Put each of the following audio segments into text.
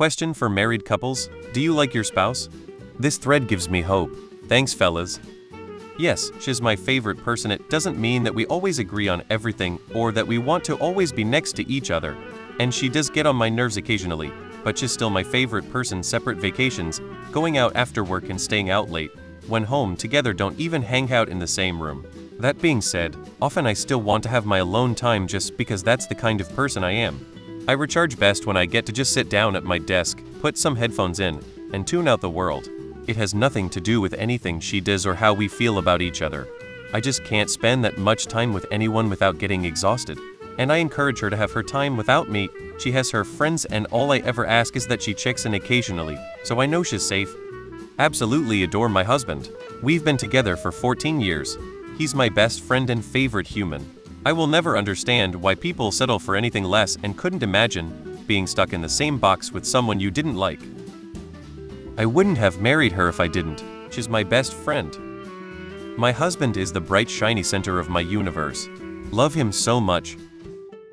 question for married couples: do you like your spouse? This thread gives me hope. Thanks, fellas. Yes, she's my favorite person. It doesn't mean that we always agree on everything or that we want to always be next to each other. And she does get on my nerves occasionally, but she's still my favorite person. Separate vacations, going out after work and staying out late, when home together, don't even hang out in the same room. That being said, often I still want to have my alone time just because that's the kind of person I am. I recharge best when I get to just sit down at my desk, put some headphones in, and tune out the world. It has nothing to do with anything she does or how we feel about each other. I just can't spend that much time with anyone without getting exhausted. And I encourage her to have her time without me. She has her friends and all I ever ask is that she checks in occasionally, so I know she's safe. Absolutely adore my husband. We've been together for 14 years. He's my best friend and favorite human. I will never understand why people settle for anything less and couldn't imagine being stuck in the same box with someone you didn't like. I wouldn't have married her if I didn't. She's my best friend. My husband is the bright, shiny center of my universe. Love him so much.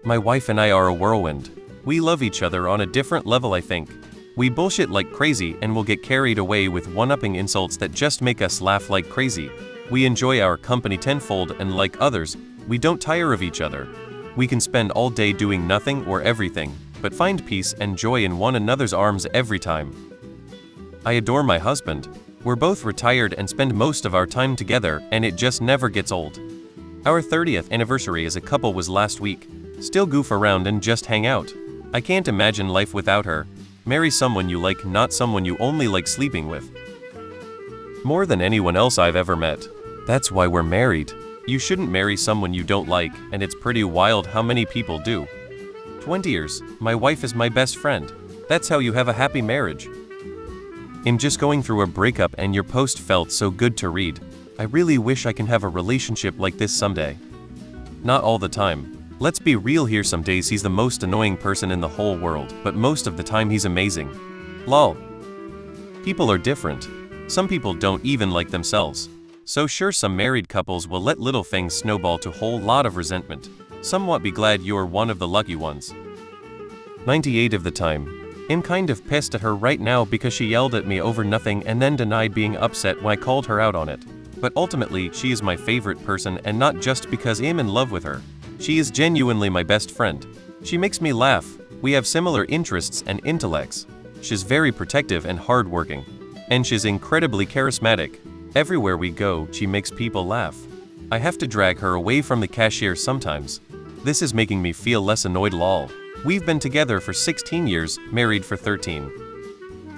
My wife and I are a whirlwind. We love each other on a different level, I think. We bullshit like crazy and will get carried away with one-upping insults that just make us laugh like crazy. We enjoy our company tenfold, and like others, we don't tire of each other. We can spend all day doing nothing or everything, but find peace and joy in one another's arms every time. I adore my husband. We're both retired and spend most of our time together, and it just never gets old. Our 30th anniversary as a couple was last week. Still goof around and just hang out. I can't imagine life without her. Marry someone you like, not someone you only like sleeping with. More than anyone else I've ever met. That's why we're married. You shouldn't marry someone you don't like, and it's pretty wild how many people do. 20 years, my wife is my best friend. That's how you have a happy marriage. I'm just going through a breakup and your post felt so good to read. I really wish I can have a relationship like this someday. Not all the time. Let's be real here, some days he's the most annoying person in the whole world, but most of the time he's amazing. Lol. People are different. Some people don't even like themselves. So sure, some married couples will let little things snowball to a whole lot of resentment. Somewhat be glad you're one of the lucky ones. 98 of the time. I'm kind of pissed at her right now because she yelled at me over nothing and then denied being upset when I called her out on it. But ultimately, she is my favorite person, and not just because I'm in love with her. She is genuinely my best friend. She makes me laugh. We have similar interests and intellects. She's very protective and hardworking. And she's incredibly charismatic. Everywhere we go, she makes people laugh. I have to drag her away from the cashier sometimes. This is making me feel less annoyed, lol. We've been together for 16 years, married for 13.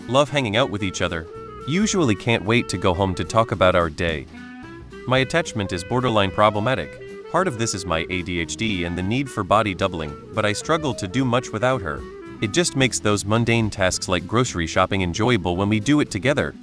Love hanging out with each other. Usually can't wait to go home to talk about our day. My attachment is borderline problematic. Part of this is my ADHD and the need for body doubling, but I struggle to do much without her. It just makes those mundane tasks like grocery shopping enjoyable when we do it together.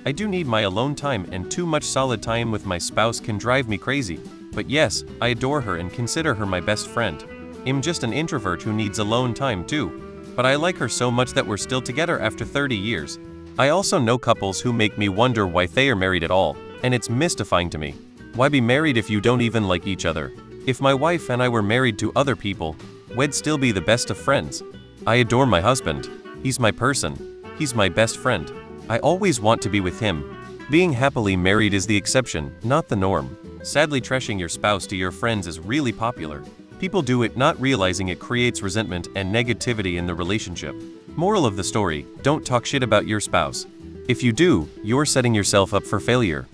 I do need my alone time, and too much solid time with my spouse can drive me crazy. But yes, I adore her and consider her my best friend. I'm just an introvert who needs alone time too. But I like her so much that we're still together after 30 years. I also know couples who make me wonder why they are married at all, and it's mystifying to me. Why be married if you don't even like each other? If my wife and I were married to other people, we'd still be the best of friends. I adore my husband. He's my person. He's my best friend. I always want to be with him. Being happily married is the exception, not the norm. Sadly, trashing your spouse to your friends is really popular. People do it not realizing it creates resentment and negativity in the relationship. Moral of the story: don't talk shit about your spouse. If you do, you're setting yourself up for failure.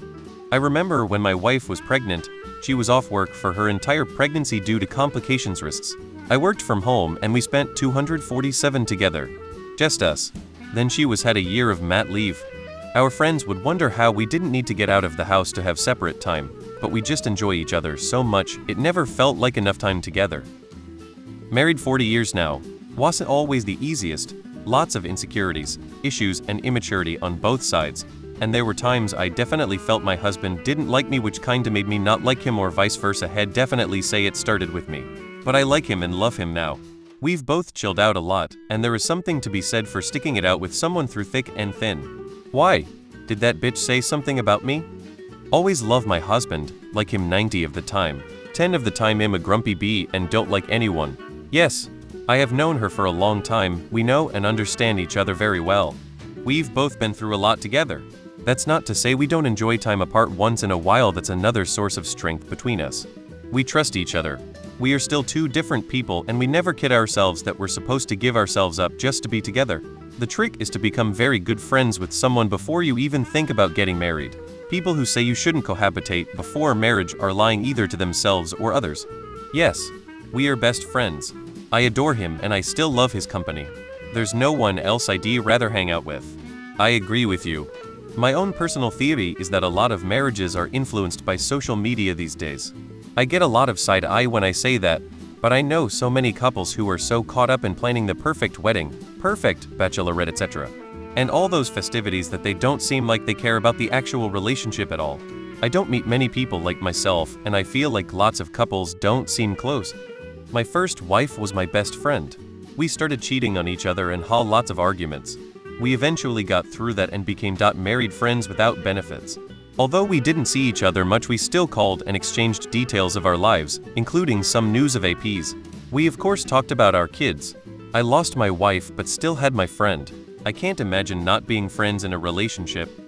I remember when my wife was pregnant, she was off work for her entire pregnancy due to complications risks. I worked from home and we spent 247 together. Just us. Then she had a year of mat leave. Our friends would wonder how we didn't need to get out of the house to have separate time, but we just enjoy each other so much, it never felt like enough time together. Married 40 years now. Wasn't always the easiest. Lots of insecurities, issues, and immaturity on both sides. And there were times I definitely felt my husband didn't like me, which kinda made me not like him, or vice versa. He'd definitely say it started with me. But I like him and love him now. We've both chilled out a lot, and there is something to be said for sticking it out with someone through thick and thin. Why? Did that bitch say something about me? Always love my husband, like him 90 of the time. 10 of the time I'm a grumpy bee and don't like anyone. Yes, I have known her for a long time, we know and understand each other very well. We've both been through a lot together. That's not to say we don't enjoy time apart once in a while, that's another source of strength between us. We trust each other. We are still two different people and we never kid ourselves that we're supposed to give ourselves up just to be together. The trick is to become very good friends with someone before you even think about getting married. People who say you shouldn't cohabitate before marriage are lying either to themselves or others. Yes, we are best friends. I adore him and I still love his company. There's no one else I'd rather hang out with. I agree with you. My own personal theory is that a lot of marriages are influenced by social media these days. I get a lot of side eye when I say that, but I know so many couples who are so caught up in planning the perfect wedding, perfect bachelorette, etc., and all those festivities that they don't seem like they care about the actual relationship at all. I don't meet many people like myself, and I feel like lots of couples don't seem close. My first wife was my best friend. We started cheating on each other and had lots of arguments. We eventually got through that and became married friends without benefits. Although we didn't see each other much, we still called and exchanged details of our lives, including some news of APs. We of course talked about our kids. I lost my wife but still had my friend. I can't imagine not being friends in a relationship.